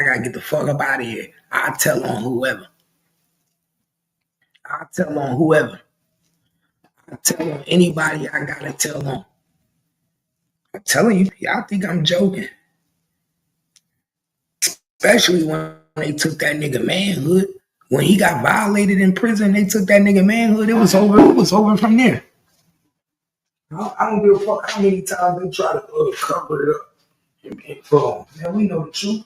gotta get the fuck up out of here. I tell on whoever. I tell on whoever. I tell on anybody I gotta tell on. I'm telling you, y'all think I'm joking. Especially when they took that nigga manhood. When he got violated in prison, they took that nigga manhood. It was over. It was over from there. I don't give a fuck how many times they try to cover it up. Man, we know the truth.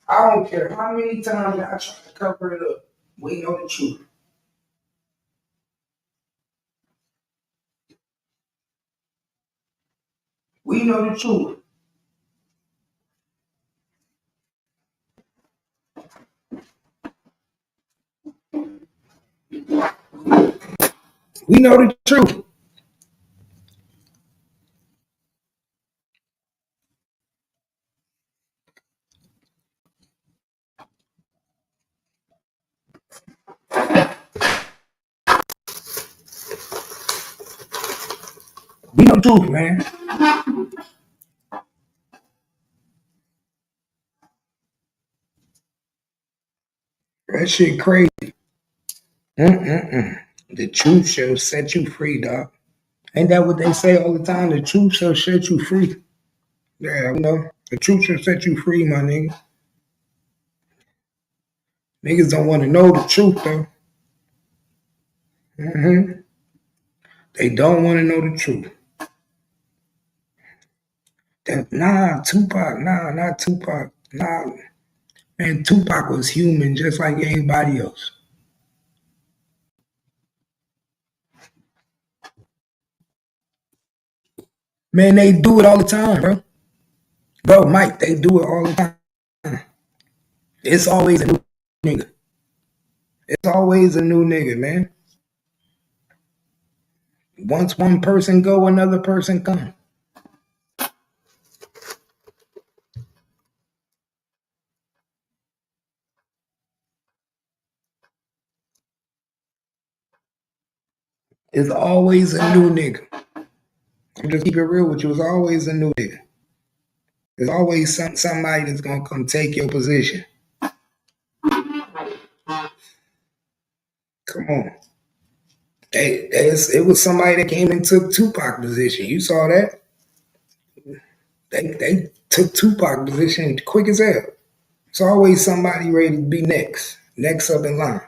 I don't care how many times I try to cover it up. We know the truth. We know the truth. We know the truth. We know the truth, man. That shit crazy. Mm-mm-mm. The truth shall set you free, dog. Ain't that what they say all the time? The truth shall set you free. Yeah, we know. The truth shall set you free, my nigga. Niggas don't want to know the truth, though. They don't want to know the truth. Nah, Tupac. Nah, not Tupac. Nah, man, Tupac was human just like anybody else. Man, they do it all the time, bro. Bro, Mike, they do it all the time. It's always a new nigga. It's always a new nigga, man. Once one person go, another person come. It's always a new nigga. I'm just keep it real with you. It's always a new nigga. There's always somebody that's gonna come take your position. Come on. It was somebody that came and took Tupac position. You saw that? They took Tupac position quick as hell. It's always somebody ready to be next up in line.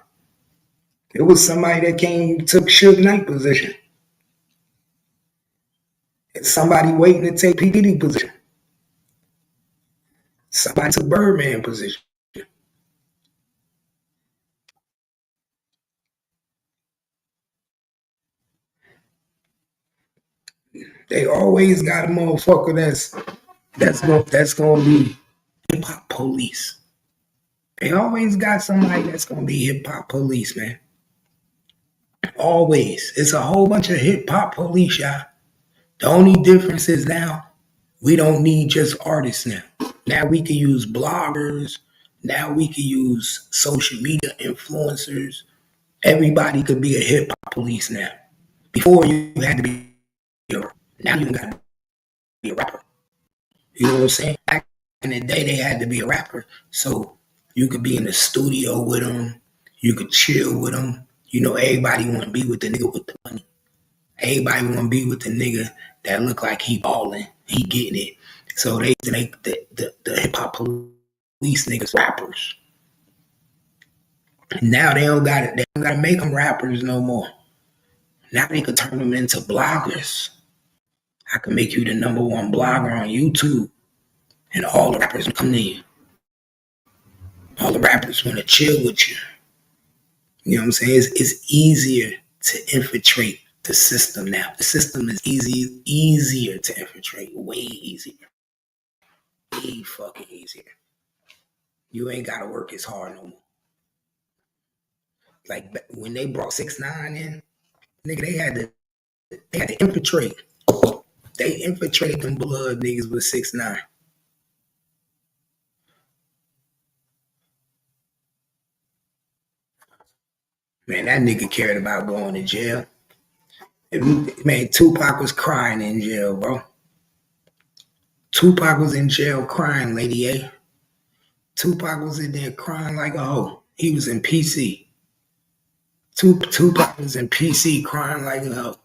It was somebody that came and took Suge Knight position. It's somebody waiting to take P. Diddy position. Somebody took Birdman position. They always got a motherfucker that's gonna be hip hop police. They always got somebody that's gonna be hip hop police, man. Always. It's a whole bunch of hip hop police, y'all. The only difference is now we don't need just artists now. Now we can use bloggers. Now we can use social media influencers. Everybody could be a hip hop police now. Before you had to be a rapper. Now you got to be a rapper. You know what I'm saying? Back in the day, they had to be a rapper. So you could be in the studio with them. You could chill with them. You know, everybody want to be with the nigga with the money. Everybody want to be with the nigga that look like he balling. He getting it. So they make the hip hop police niggas rappers. Now they don't got it. They don't got to make them rappers no more. Now they could turn them into bloggers. I can make you the #1 blogger on YouTube, and all the rappers come to you. All the rappers want to chill with you. You know what I'm saying? It's easier to infiltrate the system now. The system is easier to infiltrate. Way easier. Way fucking easier. You ain't got to work as hard no more. Like when they brought 6ix9ine in, nigga, they had to infiltrate. They infiltrated them blood niggas with 6ix9ine. Man, that nigga cared about going to jail. Man, Tupac was crying in jail, bro. Tupac was in jail crying, Lady A. Tupac was in there crying like a hoe. He was in PC. Tupac was in PC crying like a hoe.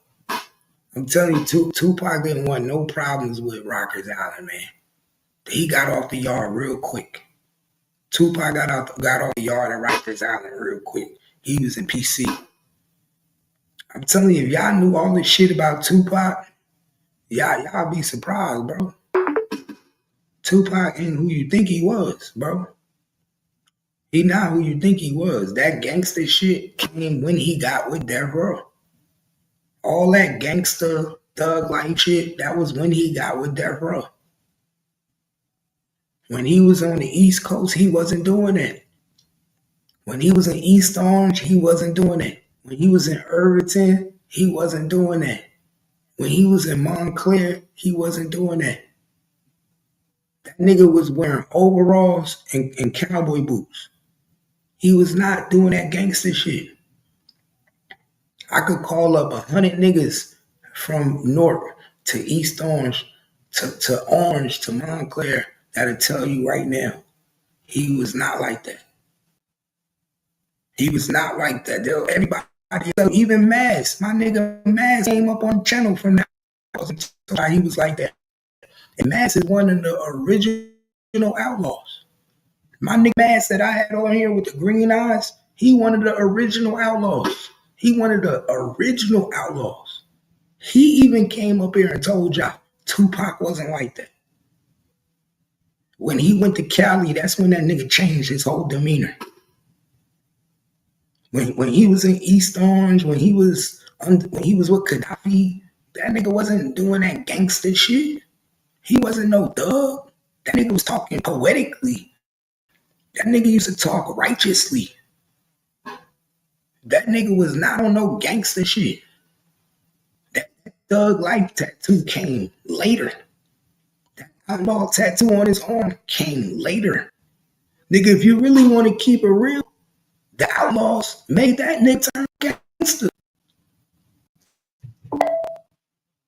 I'm telling you, Tupac didn't want no problems with Rikers Island, man. He got off the yard real quick. Tupac got off the yard at Rikers Island real quick. He was in PC. I'm telling you, if y'all knew all this shit about Tupac, y'all be surprised, bro. Tupac ain't who you think he was, bro. He not who you think he was. That gangster shit came when he got with Death Row. All that gangster thug-like shit, that was when he got with Death Row. When he was on the East Coast, he wasn't doing that. When he was in East Orange, he wasn't doing that. When he was in Irvington, he wasn't doing that. When he was in Montclair, he wasn't doing that. That nigga was wearing overalls and cowboy boots. He was not doing that gangster shit. I could call up 100 niggas from North to East Orange to Orange to Montclair that'll tell you right now, he was not like that. He was not like that. Everybody, even Mass, my nigga Mass came up on the channel from that. He was like that. And Mass is one of the original outlaws. My nigga Mass that I had on here with the green eyes, he one of the original outlaws. He one of the original outlaws. He even came up here and told y'all Tupac wasn't like that. When he went to Cali, that's when that nigga changed his whole demeanor. When he was in East Orange, when he was with Gaddafi, that nigga wasn't doing that gangster shit. He wasn't no thug. That nigga was talking poetically. That nigga used to talk righteously. That nigga was not on no gangster shit. That thug life tattoo came later. That outlaw tattoo on his arm came later. Nigga, if you really want to keep it real, the outlaws made that nigga turn gangster.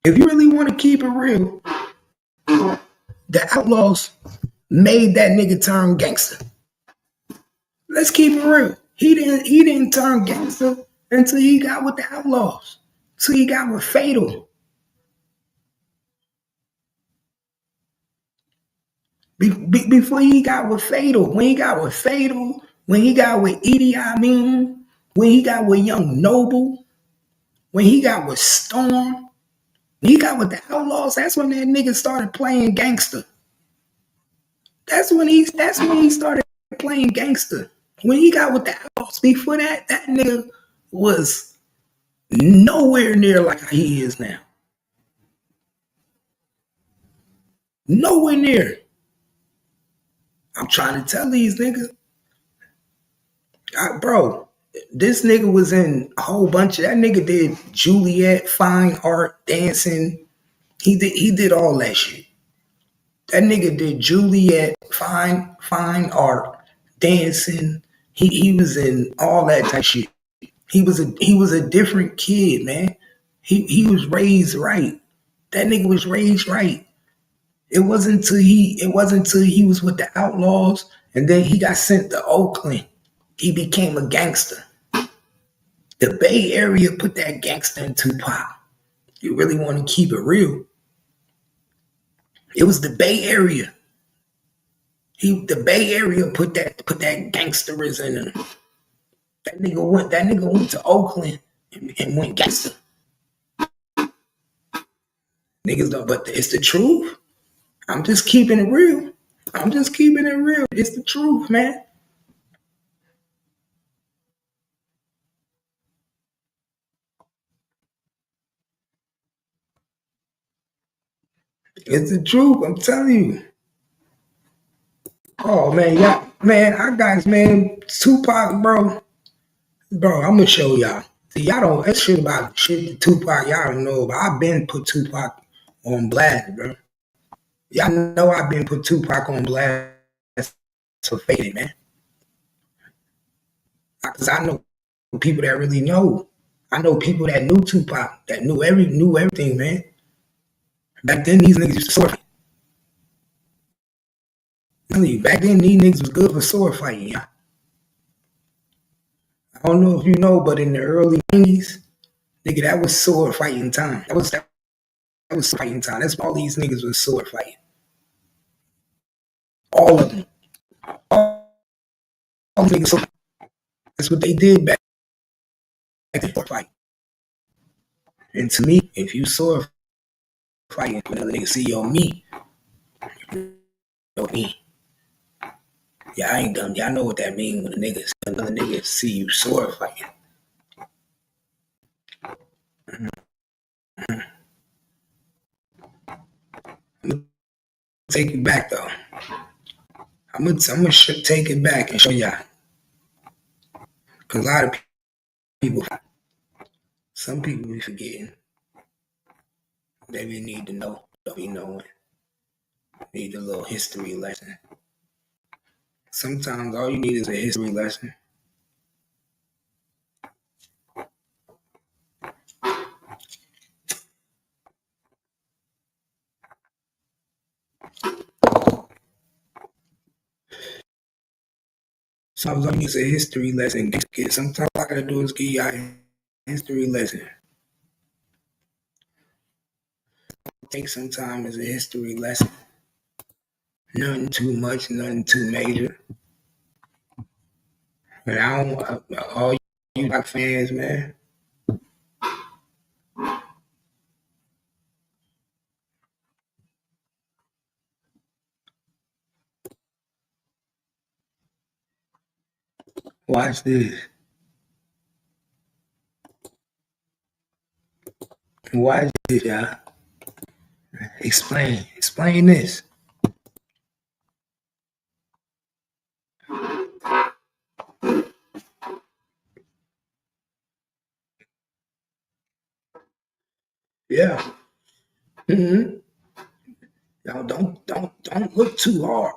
If you really want to keep it real, the outlaws made that nigga turn gangster. Let's keep it real. He didn't turn gangster until he got with the outlaws. Until he got with Fatal. Before he got with Fatal, when he got with Fatal, when he got with Idi Amin, when he got with Young Noble, when he got with Storm, when he got with the outlaws, that's when that nigga started playing gangster. That's when he started playing gangster. When he got with the outlaws, before that nigga was nowhere near like he is now. Nowhere near. I'm trying to tell these niggas. Bro, this nigga was in a whole bunch of, that nigga did Juliet, fine art, dancing. He did all that shit. That nigga did Juliet, fine art, dancing. He was in all that type of shit. He was a different kid, man. He was raised right. That nigga was raised right. It wasn't until he was with the outlaws and then he got sent to Oakland. He became a gangster. The Bay Area put that gangster in Tupac. You really want to keep it real. It was the Bay Area. The Bay Area put that gangsterism in him. That nigga went to Oakland and went gangster. Niggas don't, but it's the truth. I'm just keeping it real. It's the truth, man. It's the truth. I'm telling you. Oh man, y'all, man, Tupac, bro. Bro, I'm gonna show y'all. See, y'all don't, that shit about Tupac, y'all don't know, but I've been put Tupac on blast, bro. Y'all know I've been put Tupac on blast for faded, man. Because I know people that really know. I know people that knew Tupac, that knew everything, man. Back then, these niggas used to sort. Back then, these niggas was good for sword fighting, y'all. I don't know if you know, but in the early 90s, nigga, that was sword fighting time. That was fighting time. That's why all these niggas was sword fighting. All of them. All niggas. That's what they did back then, sword fight. And to me, if you sword fighting, another nigga see your me, me. Yeah, I ain't dumb. Y'all know what that means when another nigga see you sword fighting. I'm gonna take it back though. I'm gonna take it back and show y'all. Cause a lot of people, some people be forgetting. They really need to know. Don't be knowing. Need a little history lesson. Sometimes all you need is a history lesson. Sometimes all you need is a history lesson. Sometimes all I gotta do is give you a history lesson. Take some time as a history lesson. Nothing too much, nothing too major. But I don't, all you Tupac fans, man. Watch this. Watch this, y'all. Explain this. Yeah. Mm-hmm. Y'all don't look too hard.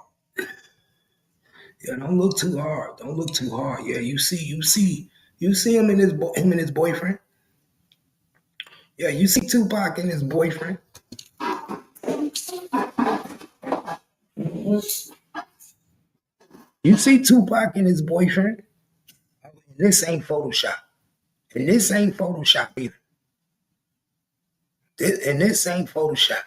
Yeah, don't look too hard. Don't look too hard. Yeah, you see him and his boyfriend. Yeah, you see Tupac and his boyfriend. You see Tupac and his boyfriend. This ain't Photoshop. And this ain't Photoshop either. This ain't Photoshop.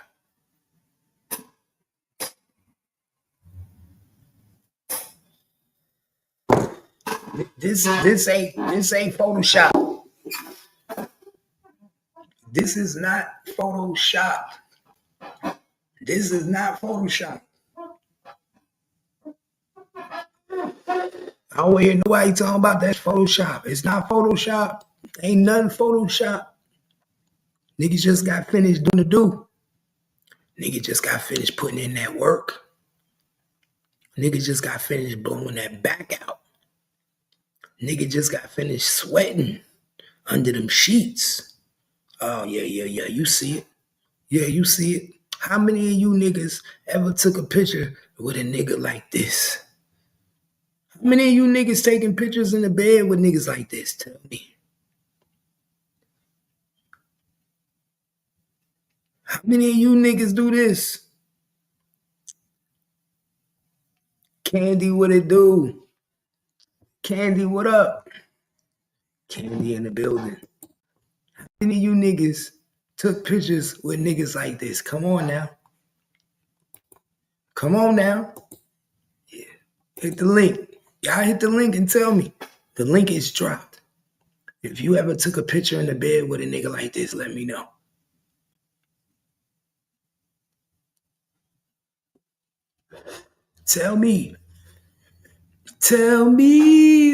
This ain't Photoshop. This is not Photoshop. This is not Photoshop. I don't hear nobody talking about that Photoshop. It's not Photoshop. Ain't nothing Photoshop. Niggas just got finished doing the do. Niggas just got finished putting in that work. Niggas just got finished blowing that back out. Niggas just got finished sweating under them sheets. Oh, yeah. You see it. Yeah, you see it. How many of you niggas ever took a picture with a nigga like this? How many of you niggas taking pictures in the bed with niggas like this? Tell me. How many of you niggas do this? Candy, what it do? Candy, what up? Candy in the building. How many of you niggas took pictures with niggas like this? Come on now. Come on now. Yeah. Hit the link. Y'all hit the link and tell me. The link is dropped. If you ever took a picture in the bed with a nigga like this, let me know. Tell me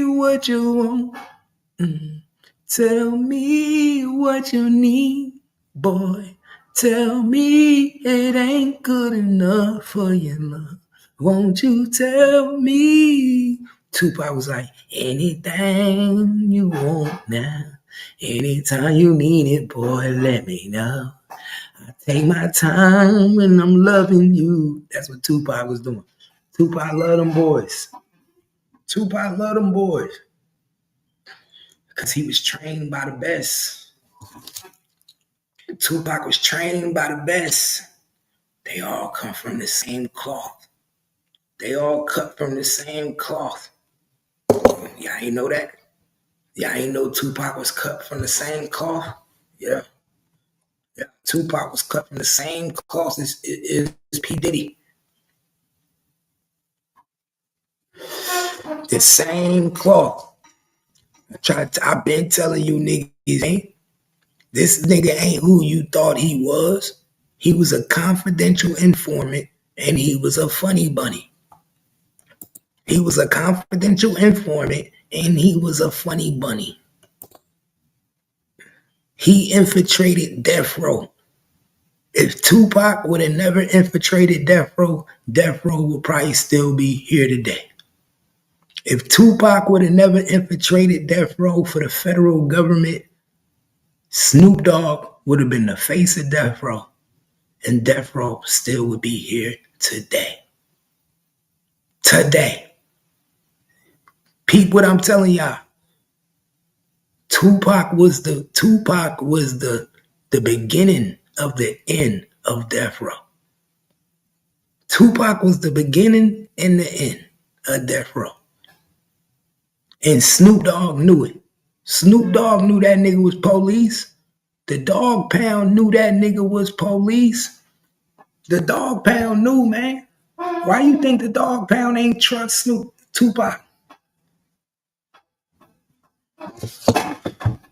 what you want. Tell me what you need, boy. Tell me it ain't good enough for your love. Won't you tell me? Tupac was like, anything you want now. Anytime you need it, boy, let me know. I take my time when I'm loving you. That's what Tupac was doing. Tupac loved them boys. Tupac loved them boys. Because he was trained by the best. Tupac was trained by the best. They all come from the same cloth. They all cut from the same cloth. Y'all ain't know that? Y'all ain't know Tupac was cut from the same cloth? Yeah. Yeah. Tupac was cut from the same cloth as P. Diddy. The same cloth. I've been telling you niggas, this nigga ain't who you thought he was. He was a confidential informant and he was a funny bunny. He was a confidential informant and he was a funny bunny. He infiltrated Death Row. If Tupac would have never infiltrated Death Row would probably still be here today. If Tupac would have never infiltrated Death Row for the federal government, Snoop Dogg would have been the face of Death Row, and Death Row still would be here today. Today. Peep what I'm telling y'all. Tupac was the beginning of the end of Death Row. Tupac was the beginning and the end of Death Row. And Snoop Dogg knew it. Snoop Dogg knew that nigga was police. The Dog Pound knew that nigga was police. The Dog Pound knew, man. Why you think the Dog Pound ain't trust Tupac?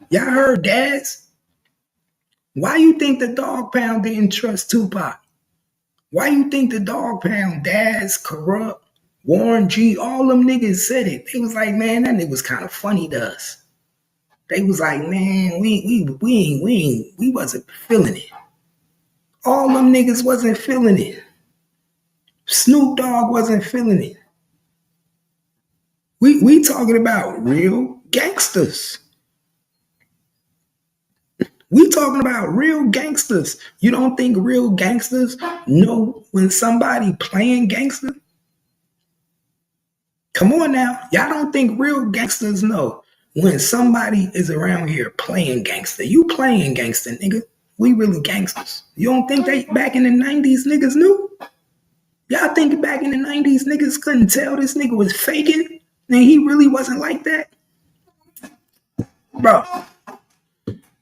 Y'all heard Daz? Why you think the Dog Pound didn't trust Tupac? Why you think the Dog Pound, Daz, Corrupt, Warren G, all them niggas said it? They was like, man, that nigga was kind of funny to us. They was like, man, we wasn't feeling it. All them niggas wasn't feeling it. Snoop Dogg wasn't feeling it. We talking about real gangsters. We talking about real gangsters. You don't think real gangsters know when somebody playing gangster? Come on now. Y'all don't think real gangsters know when somebody is around here playing gangster? You playing gangster, nigga. We really gangsters. You don't think they back in the 90s niggas knew? Y'all think back in the 90s niggas couldn't tell this nigga was faking and he really wasn't like that? Bro,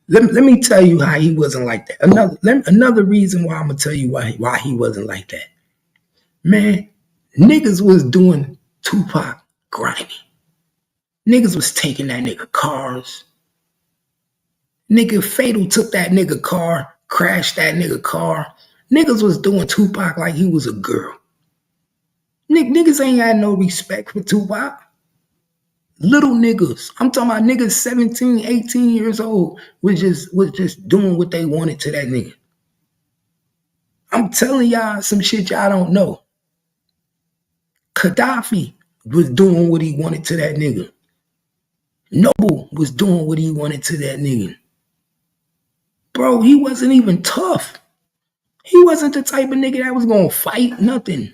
let me tell you how he wasn't like that. Another reason why I'm going to tell you why he wasn't like that. Man, niggas was doing Tupac grimy. Niggas was taking that nigga cars. Nigga Fatal took that nigga car, crashed that nigga car. Niggas was doing Tupac like he was a girl. Niggas ain't had no respect for Tupac. Little niggas. I'm talking about niggas 17, 18 years old was just doing what they wanted to that nigga. I'm telling y'all some shit y'all don't know. Gaddafi was doing what he wanted to that nigga. Noble was doing what he wanted to that nigga. Bro, he wasn't even tough. He wasn't the type of nigga that was gonna fight. Nothing.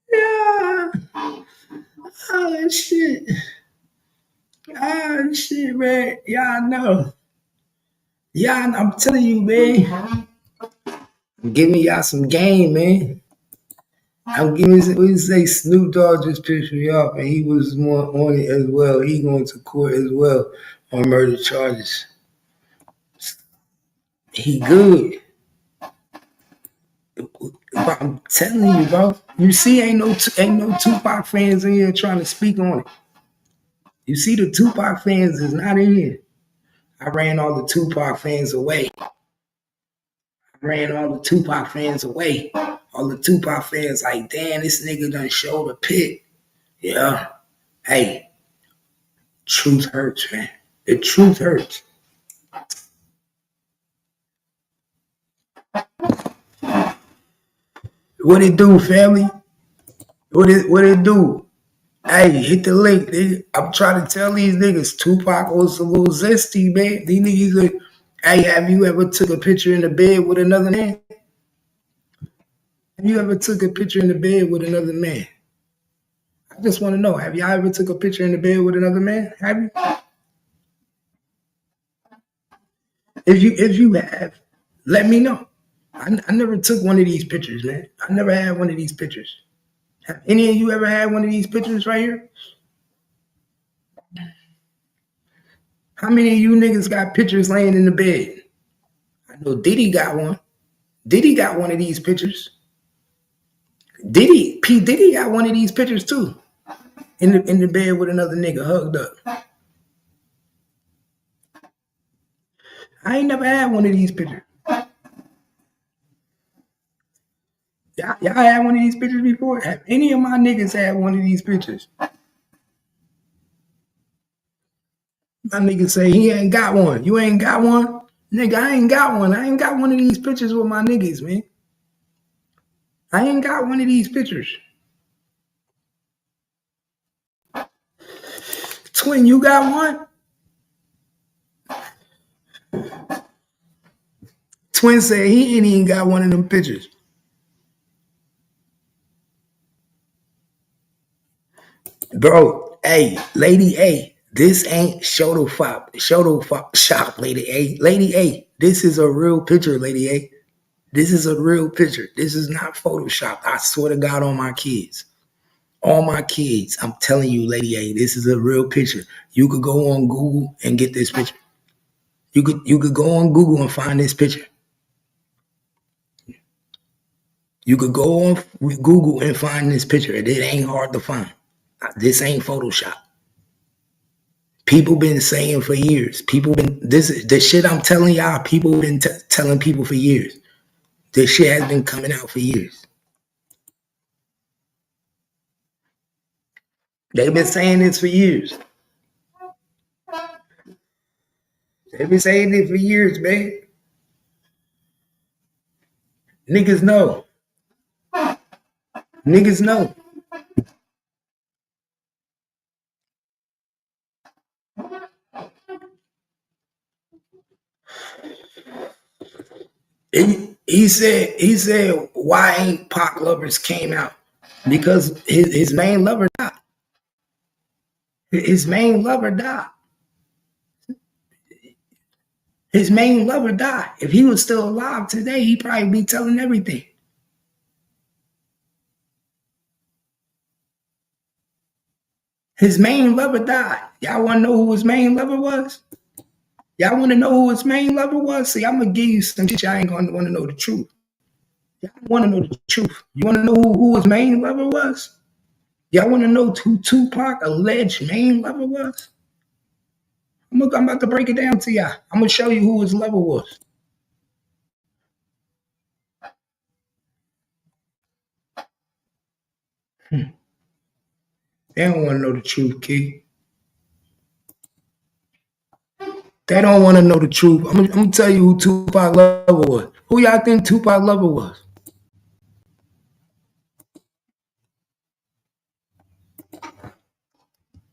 Yeah. Oh shit, man. Y'all know. Y'all, I'm telling you, man. Give me y'all some game, man. I'm giving. We say Snoop Dogg just pissed me off, and he was more on it as well. He going to court as well on murder charges. He good. But I'm telling you, bro. You see, ain't no Tupac fans in here trying to speak on it. You see, the Tupac fans is not in here. I ran all the Tupac fans away. All the Tupac fans like, damn, this nigga done showed a pit. Yeah. Hey, truth hurts, man. The truth hurts. What it do, family? What it do? Hey, hit the link. I'm trying to tell these niggas Tupac was a little zesty, man. These niggas are, hey, have you ever took a picture in the bed with another man? Have you ever took a picture in the bed with another man? I just want to know, have y'all ever took a picture in the bed with another man? Have you? If you have, Let me know. I never took one of these pictures, man. I never had one of these pictures. Have any of you ever had one of these pictures right here? How many of you niggas got pictures laying in the bed? I know Diddy got one. Diddy got one of these pictures. P. Diddy got one of these pictures too. In the bed with another nigga hugged up. I ain't never had one of these pictures. Y'all had one of these pictures before? Have any of my niggas had one of these pictures? My nigga say he ain't got one. You ain't got one? Nigga, I ain't got one. I ain't got one of these pictures with my niggas, man. I ain't got one of these pictures. Twin, you got one? Twin said he ain't even got one of them pictures. Bro, hey, Lady A, this ain't shop, Lady A. Lady A, this is a real picture, Lady A. This is a real picture. This is not Photoshop. I swear to God on my kids. All my kids, I'm telling you, Lady A, this is a real picture. You could go on Google and get this picture. You could go on Google and find this picture. You could go on Google and find this picture. It ain't hard to find. This ain't Photoshop. People been saying for years. The shit I'm telling y'all, people been telling people for years. This shit has been coming out for years. They've been saying this for years. They've been saying it for years, man. Niggas know. Niggas know. He said, why ain't Pac lovers came out? Because his main lover died. His main lover died. His main lover died. If he was still alive today, he'd probably be telling everything. His main lover died. Y'all want to know who his main lover was? Y'all want to know who his main lover was? See, I'm going to give you some shit. Y'all ain't going to want to know the truth. Y'all want to know the truth. You want to know who his main lover was? Y'all want to know who Tupac alleged main lover was? I'm about to break it down to y'all. I'm going to show you who his lover was. They don't want to know the truth, kid. They don't want to know the truth. I'm going to tell you who Tupac lover was. Who y'all think Tupac lover was?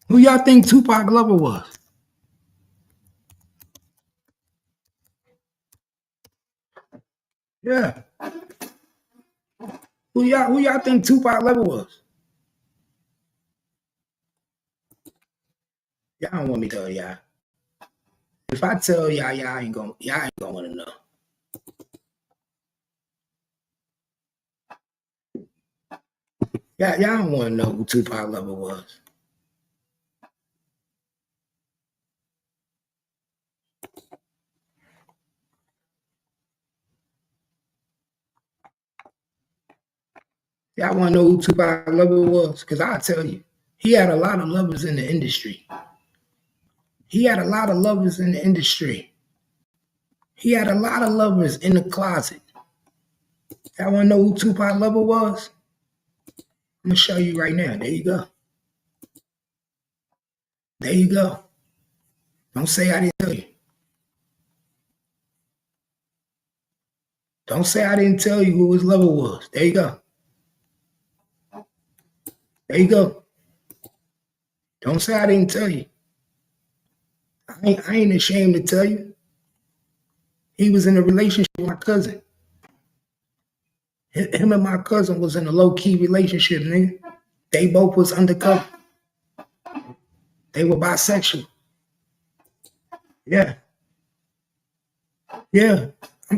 Who y'all think Tupac lover was? Yeah. Who y'all think Tupac lover was? Y'all don't want me to tell y'all. If I tell y'all ain't gonna want to know. Y'all don't want to know who Tupac lover was. Y'all want to know who Tupac lover was? Because I'll tell you. He had a lot of lovers in the industry. He had a lot of lovers in the industry. He had a lot of lovers in the closet. Y'all want to know who Tupac lover was? I'm going to show you right now. There you go. There you go. Don't say I didn't tell you. Don't say I didn't tell you who his lover was. There you go. There you go. Don't say I didn't tell you. I ain't ashamed to tell you. He was in a relationship with my cousin. Him and my cousin was in a low-key relationship, nigga. They both was undercover. They were bisexual. Yeah. Yeah.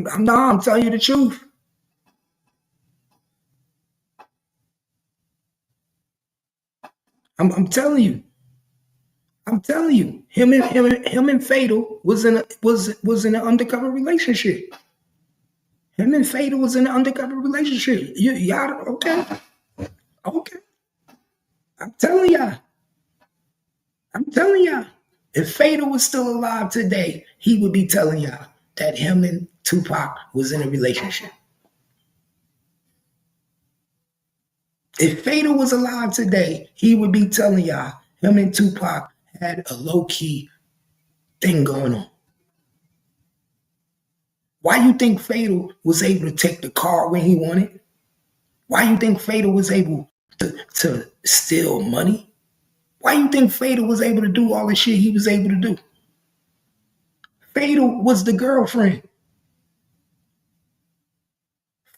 I'm telling you the truth. I'm telling you. I'm telling you. Him and Fatal was in an undercover relationship. Him and Fatal was in an undercover relationship. Y'all okay? Okay. I'm telling y'all. I'm telling y'all. If Fatal was still alive today, he would be telling y'all that him and Tupac was in a relationship. If Fatal was alive today, he would be telling y'all him and Tupac had a low-key thing going on. Why you think Fatal was able to take the car when he wanted? Why you think Fatal was able to steal money? Why you think Fatal was able to do all the shit he was able to do? Fatal was the girlfriend.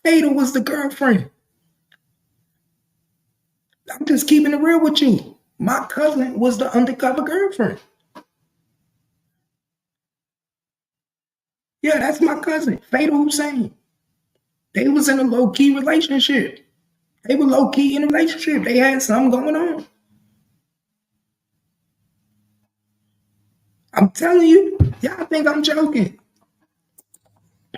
Fatal was the girlfriend. I'm just keeping it real with you. My cousin was the undercover girlfriend. Yeah, that's my cousin, Fatal Hussein. They was in a low-key relationship. They were low-key in a relationship. They had something going on. I'm telling you, y'all think I'm joking.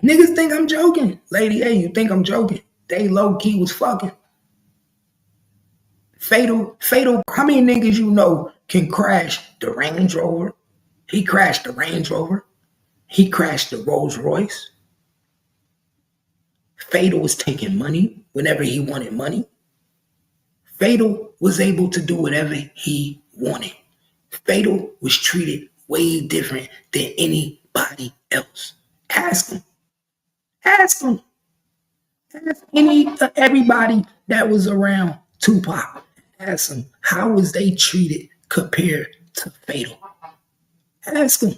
Niggas think I'm joking. Lady A, you think I'm joking. They low-key was fucking. Fatal, how many niggas you know can crash the Range Rover? He crashed the Range Rover. He crashed the Rolls Royce. Fatal was taking money whenever he wanted money. Fatal was able to do whatever he wanted. Fatal was treated way different than anybody else. Ask him. Ask him. Ask everybody that was around Tupac. Ask them how was they treated compared to Fatal. Ask them.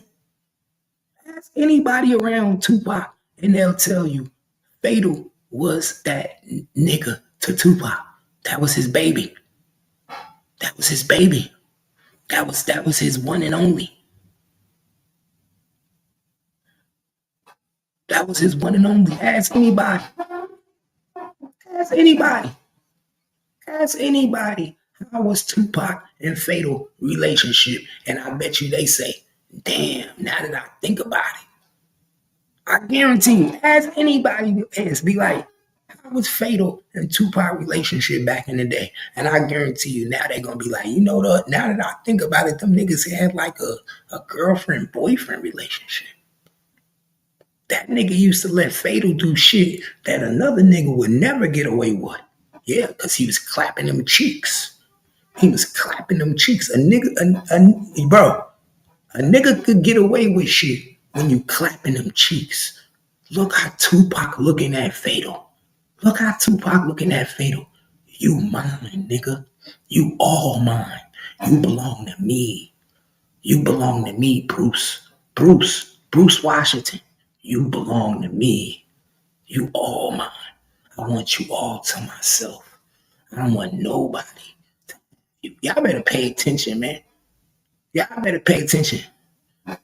Ask anybody around Tupac, and they'll tell you Fatal was that nigga to Tupac. That was his baby. That was his baby. That was his one and only. That was his one and only. Ask anybody. Ask anybody. Ask anybody how was Tupac and Fatal relationship, and I bet you they say, "Damn." Now that I think about it, I guarantee you. Ask anybody else, be like, "How was Fatal and Tupac relationship back in the day?" And I guarantee you, now they're gonna be like, you know what? Now that I think about it, them niggas had like a girlfriend boyfriend relationship. That nigga used to let Fatal do shit that another nigga would never get away with. Yeah, because he was clapping them cheeks. He was clapping them cheeks. Bro, a nigga could get away with shit when you clapping them cheeks. Look how Tupac looking at Fatal. Look how Tupac looking at Fatal. You mine, nigga. You all mine. You belong to me. You belong to me, Bruce. Bruce Washington. You belong to me. You all mine. I want you all to myself. I don't want nobody. Y'all better pay attention, man. Y'all better pay attention. I'm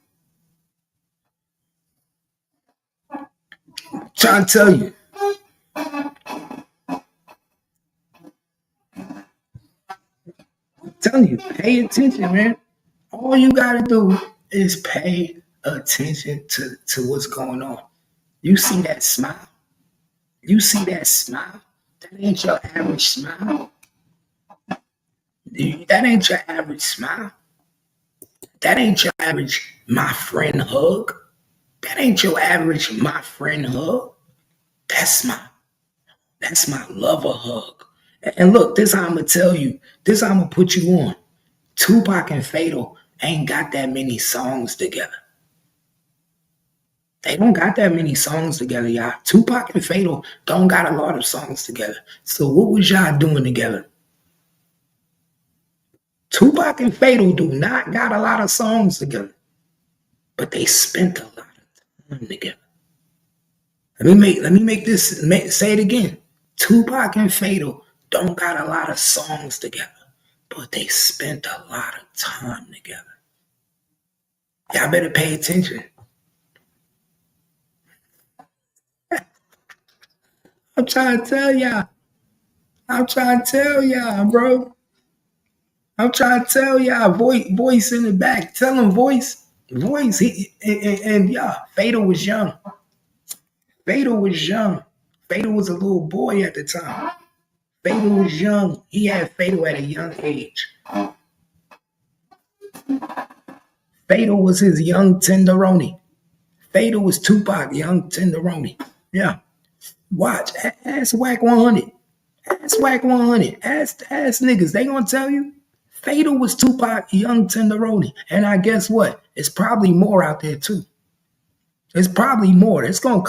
trying to tell you. I'm telling you, pay attention, man. All you gotta do is pay attention to what's going on. You see that smile? You see that smile? That ain't your average smile. That ain't your average smile. That ain't your average my friend hug. That ain't your average my friend hug. That's my lover hug. And look, this how I'm gonna tell you. This how I'm gonna put you on. Tupac and Fatal ain't got that many songs together. They don't got that many songs together, y'all. Tupac and Fatal don't got a lot of songs together. So what was y'all doing together? Tupac and Fatal do not got a lot of songs together, but they spent a lot of time together. Say it again. Tupac and Fatal don't got a lot of songs together, but they spent a lot of time together. Y'all better pay attention. I'm trying to tell y'all. I'm trying to tell y'all, bro. I'm trying to tell y'all. Voice in the back. Tell him voice. Voice. And yeah, Fatal was young. Fatal was young. Fatal was a little boy at the time. Fatal was young. He had Fatal at a young age. Fatal was his young tenderoni. Fatal was Tupac, young tenderoni. Yeah. Watch. Ask Whack 100. Ask Whack 100. Ask niggas. They gonna tell you. Fatal was Tupac, young tenderoni. And I guess what? It's probably more out there too. It's probably more. It's gonna